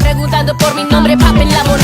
preguntando por mi nombre, Poppin la bonita.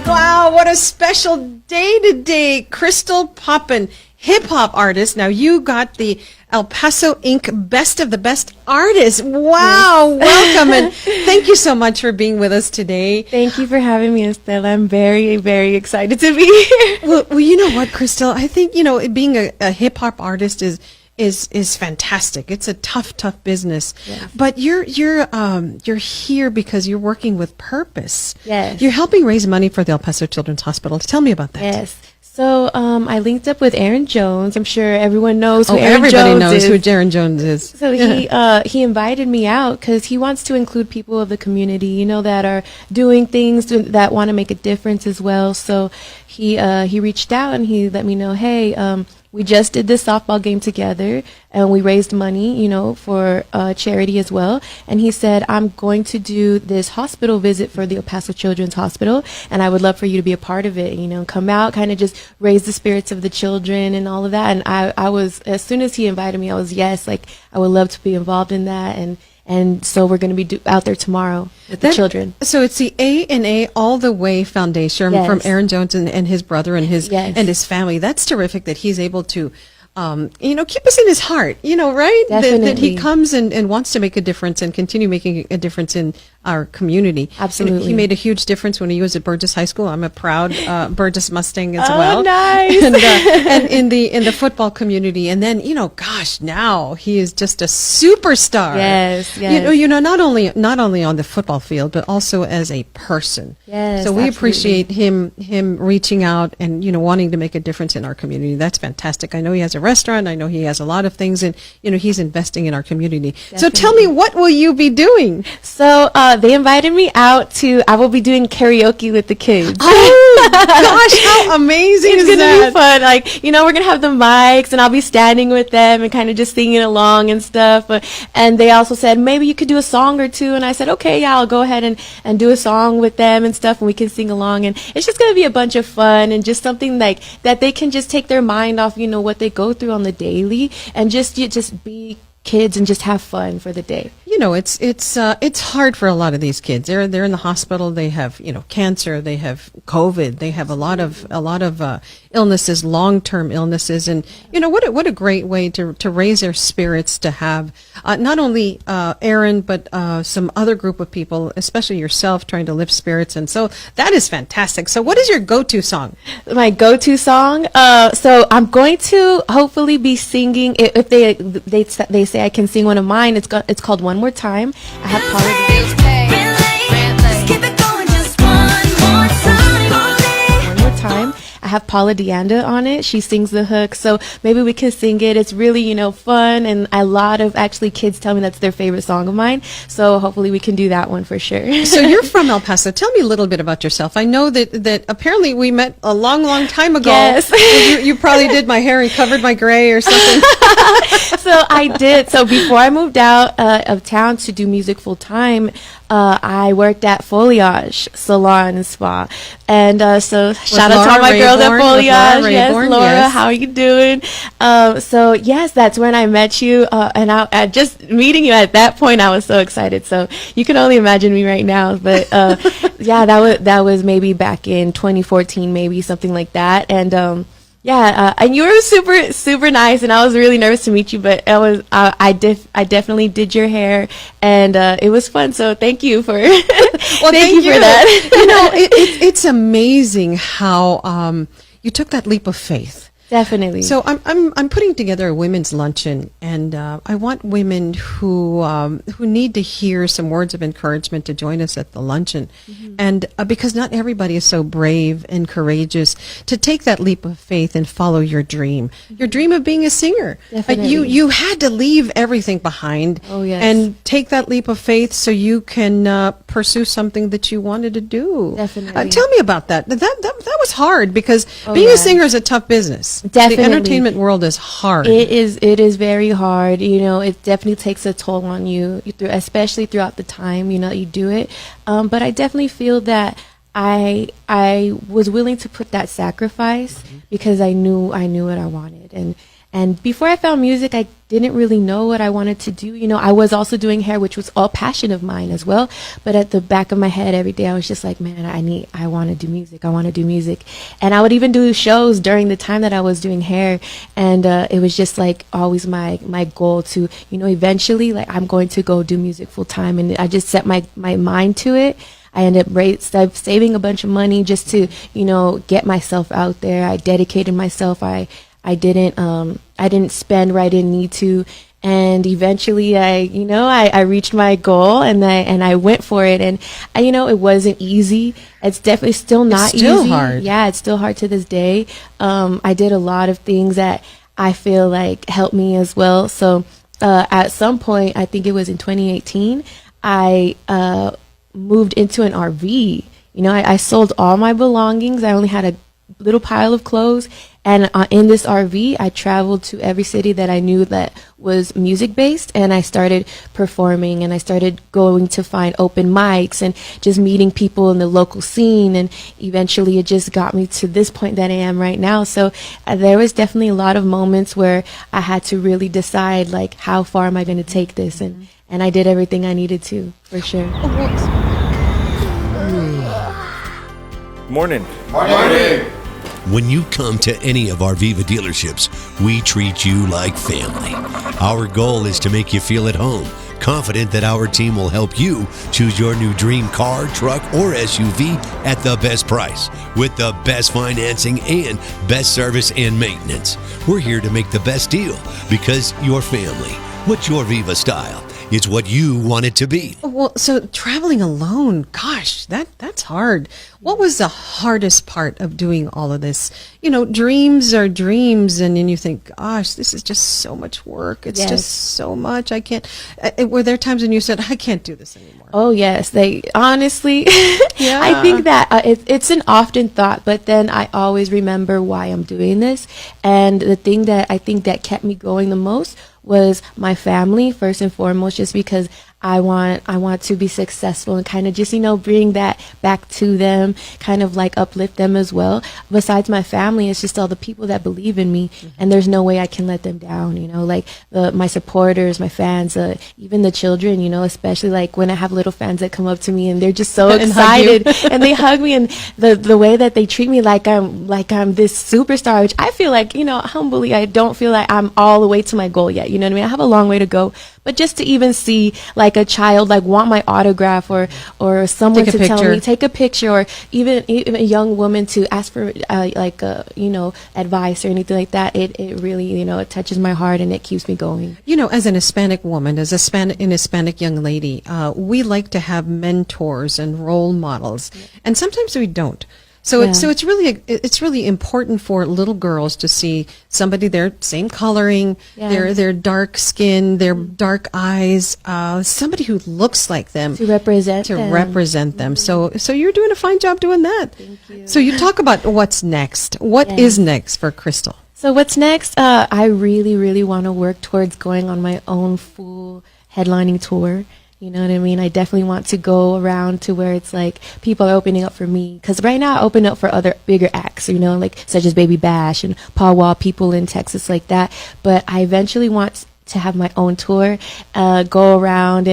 Wow, what a special day today. Krystal Poppin, hip-hop artist. Now, you got the El Paso Inc. Best of the Best Artists. Wow, welcome, and thank you so much for being with us today. Thank you for having me, Estela. I'm very, very excited to be here. Well, you know what, Krystal? I think, being a hip-hop artist is fantastic. It's a tough business. Yes. But you're here because you're working with purpose. Yes. You're helping raise money for the El Paso Children's Hospital. Tell me about that. Yes. So I linked up with Aaron Jones. I'm sure everyone knows who Aaron everybody Jones knows is. who Aaron Jones is. So he invited me out because he wants to include people of the community, that are doing things that want to make a difference as well. So he reached out and he let me know, hey, we just did this softball game together and we raised money, for charity as well. And he said, I'm going to do this hospital visit for the El Paso Children's Hospital, and I would love for you to be a part of it, come out, kind of just raise the spirits of the children and all of that. And I was, as soon as he invited me, I was, yes, like I would love to be involved in that. And so we're going to be out there tomorrow with the children. So it's the A&A All the Way Foundation from Aaron Jones and his brother and his family. That's terrific that he's able to, keep us in his heart, right? Definitely. That he comes and wants to make a difference and continue making a difference in our community. Absolutely. And he made a huge difference when he was at Burgess High School. I'm a proud Burgess Mustang as oh, well. Nice. And in the football community. And then, now he is just a superstar. Yes. Not only on the football field, but also as a person. Yes. So we absolutely. appreciate him reaching out and, wanting to make a difference in our community. That's fantastic. I know he has a restaurant. I know he has a lot of things, and, he's investing in our community. Definitely. So tell me, what will you be doing? So they invited me out I will be doing karaoke with the kids. Oh, gosh, how amazing it's is gonna that? be fun. We're going to have the mics, and I'll be standing with them and kind of just singing along and stuff. And they also said, maybe you could do a song or two. And I said, okay, yeah, I'll go ahead and do a song with them and stuff, and we can sing along. And it's just going to be a bunch of fun and just something like that they can just take their mind off, what they go through on the daily, and just be kids and just have fun for the day. It's hard for a lot of these kids. They're in the hospital. They have cancer. They have COVID. They have a lot of illnesses, long-term illnesses, and what a great way to raise their spirits, to have not only Aaron but some other group of people, especially yourself, trying to lift spirits. And so that is fantastic. So what is your go-to song? My go-to song. So I'm going to hopefully be singing. If they say I can sing one of mine, it's called One More Time. I have One More Time. I have Paula Deanda on it. She sings the hook, so maybe we can sing it. It's really, fun, and a lot of actually kids tell me that's their favorite song of mine. So hopefully we can do that one for sure. So you're from El Paso. Tell me a little bit about yourself. I know that apparently we met a long time ago. Yes. You probably did my hair and covered my gray or something. So I did. So before I moved out of town to do music full time, I worked at Foliage Salon and Spa. And so shout out to all my girls at Foliage. Yes, Laura, yes. how are you doing? So yes, that's when I met you. And I just meeting you at that point, I was so excited. So you can only imagine me right now. But yeah, that was maybe back in 2014, maybe something like that. And and you were super nice, and I was really nervous to meet you, but I definitely did your hair, and it was fun. So thank you for thank you for that. It's amazing how you took that leap of faith. Definitely. So I'm putting together a women's luncheon, and I want women who need to hear some words of encouragement to join us at the luncheon, and because not everybody is so brave and courageous to take that leap of faith and follow your dream of being a singer. Definitely. You had to leave everything behind, and take that leap of faith so you can pursue something that you wanted to do. Definitely. Tell me about that. That was hard, because being a singer is a tough business. Definitely. The entertainment world is hard. It is very hard. It definitely takes a toll on you, especially throughout the time, you do it. But I definitely feel that I was willing to put that sacrifice because I knew what I wanted. And before I found music, I didn't really know what I wanted to do. You know, I was also doing hair, which was all passion of mine as well. But at the back of my head every day, I was just like, man, I want to do music. I want to do music. And I would even do shows during the time that I was doing hair. And it was just like always my goal to, you know, eventually, like, I'm going to go do music full time. And I just set my mind to it. I ended up saving a bunch of money just to, you know, get myself out there. I dedicated myself. I didn't spend where I didn't need to, and eventually I reached my goal, and I went for it. And you know, it wasn't easy. It's definitely still not easy. It's still hard. Yeah, it's still hard to this day. I did a lot of things that I feel like helped me as well. So at some point, I think it was in 2018, I moved into an RV. You know, I sold all my belongings. I only had a little pile of clothes, and in this RV I traveled to every city that I knew that was music based, and I started performing, and I started going to find open mics and just meeting people in the local scene, and eventually it just got me to this point that I am right now. So there was definitely a lot of moments where I had to really decide, like, how far am I going to take this, and I did everything I needed to, for sure. Morning. Morning. When you come to any of our Viva dealerships, we treat you like family. Our goal is to make you feel at home, confident that our team will help you choose your new dream car, truck, or SUV at the best price, with the best financing and best service and maintenance. We're here to make the best deal because your family. What's your Viva style? It's what you want it to be. Well, so traveling alone, gosh, that's hard. What was the hardest part of doing all of this? You know, dreams are dreams, and then you think, gosh, this is just so much work. It's just so much. I can't. Were there times when you said, I can't do this anymore? Oh, yes. They honestly, Yeah. I think that it's an often thought, but then I always remember why I'm doing this. And the thing that I think that kept me going the most was my family, first and foremost, just because I want to be successful and kind of just, you know, bring that back to them, kind of like uplift them as well. Besides my family, it's just all the people that believe in me, and there's no way I can let them down, you know, like my supporters, my fans, even the children, you know, especially like when I have little fans that come up to me and they're just so excited and they hug me, and the way that they treat me like I'm this superstar, which I feel like, you know, humbly, I don't feel like I'm all the way to my goal yet. You know what I mean? I have a long way to go. But just to even see like a child like want my autograph, or someone to tell me, take a picture, or even a young woman to ask for you know, advice or anything like that, it really, you know, it touches my heart and it keeps me going. You know, as an Hispanic woman, as an Hispanic young lady, we like to have mentors and role models, and sometimes we don't. So it's really important for little girls to see somebody their same coloring, their dark skin, their dark eyes, somebody who looks like them to represent them. So you're doing a fine job doing that. Thank you. So you talk about what's next. What is next for Krystal? So what's next? I really, really want to work towards going on my own full headlining tour. You know what I mean? I definitely want to go around to where it's like people are opening up for me. Because right now I open up for other bigger acts, you know, like such as Baby Bash and Paw Wall, people in Texas like that. But I eventually want to have my own tour, go around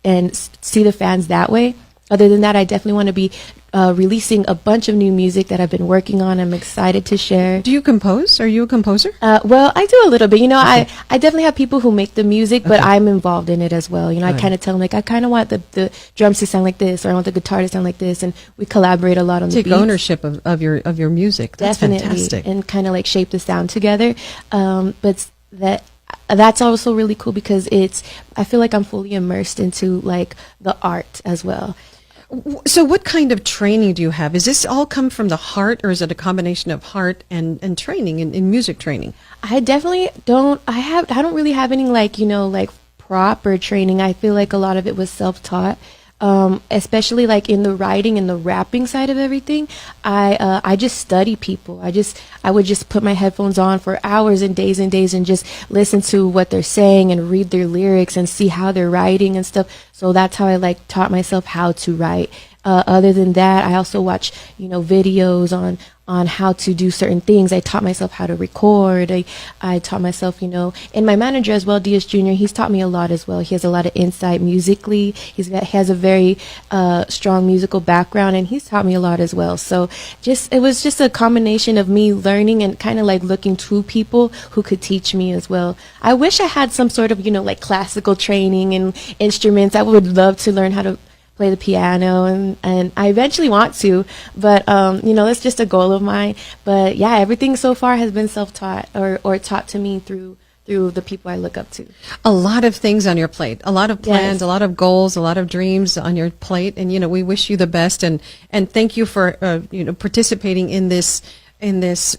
and see the fans that way. Other than that, I definitely want to be releasing a bunch of new music that I've been working on. I'm excited to share. Do you compose? Are you a composer? Well, I do a little bit. You know, I definitely have people who make the music, but I'm involved in it as well. You know, I kind of tell them, like, I kind of want the drums to sound like this, or I want the guitar to sound like this, and we collaborate a lot on the beats. Take ownership of your music. That's definitely fantastic. And kind of like shape the sound together. But that's also really cool because I feel like I'm fully immersed into like the art as well. So what kind of training do you have? Is this all come from the heart, or is it a combination of heart and training in music training? I definitely don't. I don't really have any like, you know, like proper training. I feel like a lot of it was self-taught. especially like in the writing and the rapping side of everything, I just study people. I would just put my headphones on for hours and days and just listen to what they're saying and read their lyrics and see how they're writing and stuff. So that's how I like taught myself how to write. Other than that, I also watch, videos on how to do certain things. I taught myself how to record. I taught myself, and my manager as well, Diaz Jr., he's taught me a lot as well. He has a lot of insight musically. He has a very strong musical background, and he's taught me a lot as well. So it was just a combination of me learning and kind of like looking to people who could teach me as well. I wish I had some sort of, like classical training and instruments. I would love to learn how to play the piano, and I eventually want to, but that's just a goal of mine. But yeah, everything so far has been self-taught or taught to me through the people I look up to. A lot of things on your plate, a lot of plans, Yes. a lot of goals, a lot of dreams on your plate, and we wish you the best, and thank you for participating in this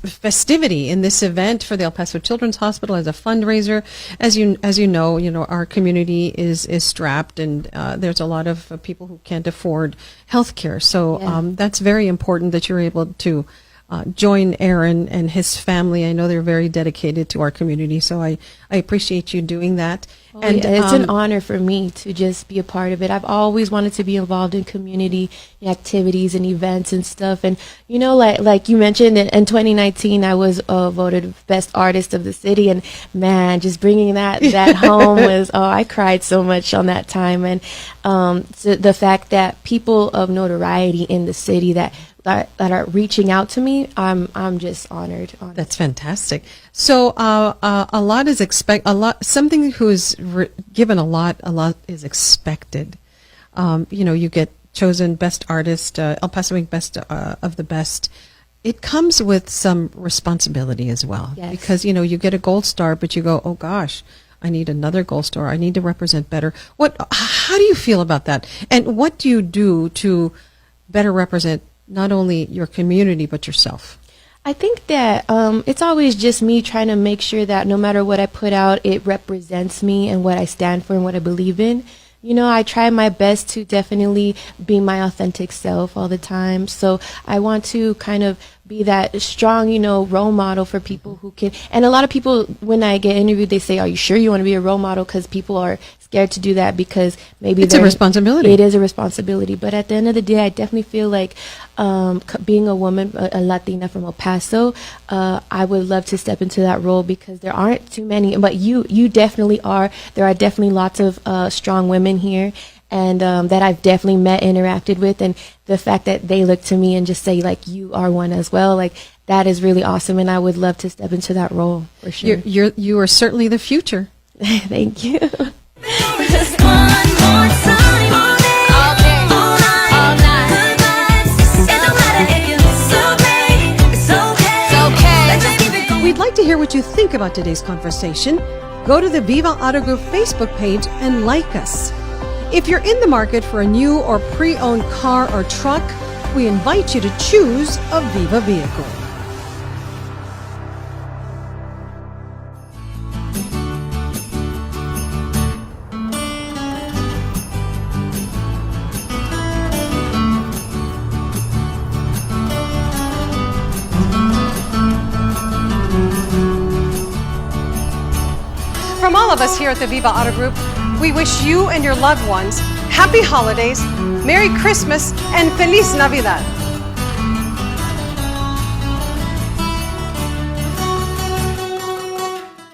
festivity, in this event for the El Paso Children's Hospital as a fundraiser. As you know, our community is strapped, and there's a lot of people who can't afford health care. So that's very important that you're able to join Aaron and his family. I know they're very dedicated to our community, so I appreciate you doing that. And it's an honor for me to just be a part of it. I've always wanted to be involved in community activities and events and stuff. And like you mentioned, in 2019, I was voted best artist of the city. And man, just bringing that home was I cried so much on that time. And so the fact that people of notoriety in the city that are reaching out to me, I'm just honored. That's fantastic. So a lot is something who is given a lot is expected. You get chosen best artist, El Paso Week best of the best. It comes with some responsibility as well. Yes. Because you get a gold star, but you go, oh gosh, I need another gold star. I need to represent better. How do you feel about that? And what do you do to better represent not only your community but yourself? I think that it's always just me trying to make sure that no matter what I put out, it represents me and what I stand for and what I believe in. I try my best to definitely be my authentic self all the time. So I want to kind of be that strong, role model for people who can. And a lot of people, when I get interviewed, they say, are you sure you want to be a role model? Because people are scared to do that because maybe it's a responsibility. It is a responsibility. But at the end of the day, I definitely feel like being a woman, a Latina from El Paso, I would love to step into that role because there aren't too many. But you definitely are. There are definitely lots of strong women here. And that I've definitely met, interacted with, and the fact that they look to me and just say, like, you are one as well, like, that is really awesome, and I would love to step into that role, for sure. You are certainly the future. Thank you. Just one more time. All day, all night. Good vibes. It don't matter if you're so it's okay. Let's just keep it going. We'd like to hear what you think about today's conversation. Go to the Viva Auto Group Facebook page and like us. If you're in the market for a new or pre-owned car or truck, we invite you to choose a Viva vehicle. From all of us here at the Viva Auto Group, we wish you and your loved ones happy holidays, Merry Christmas, and Feliz Navidad.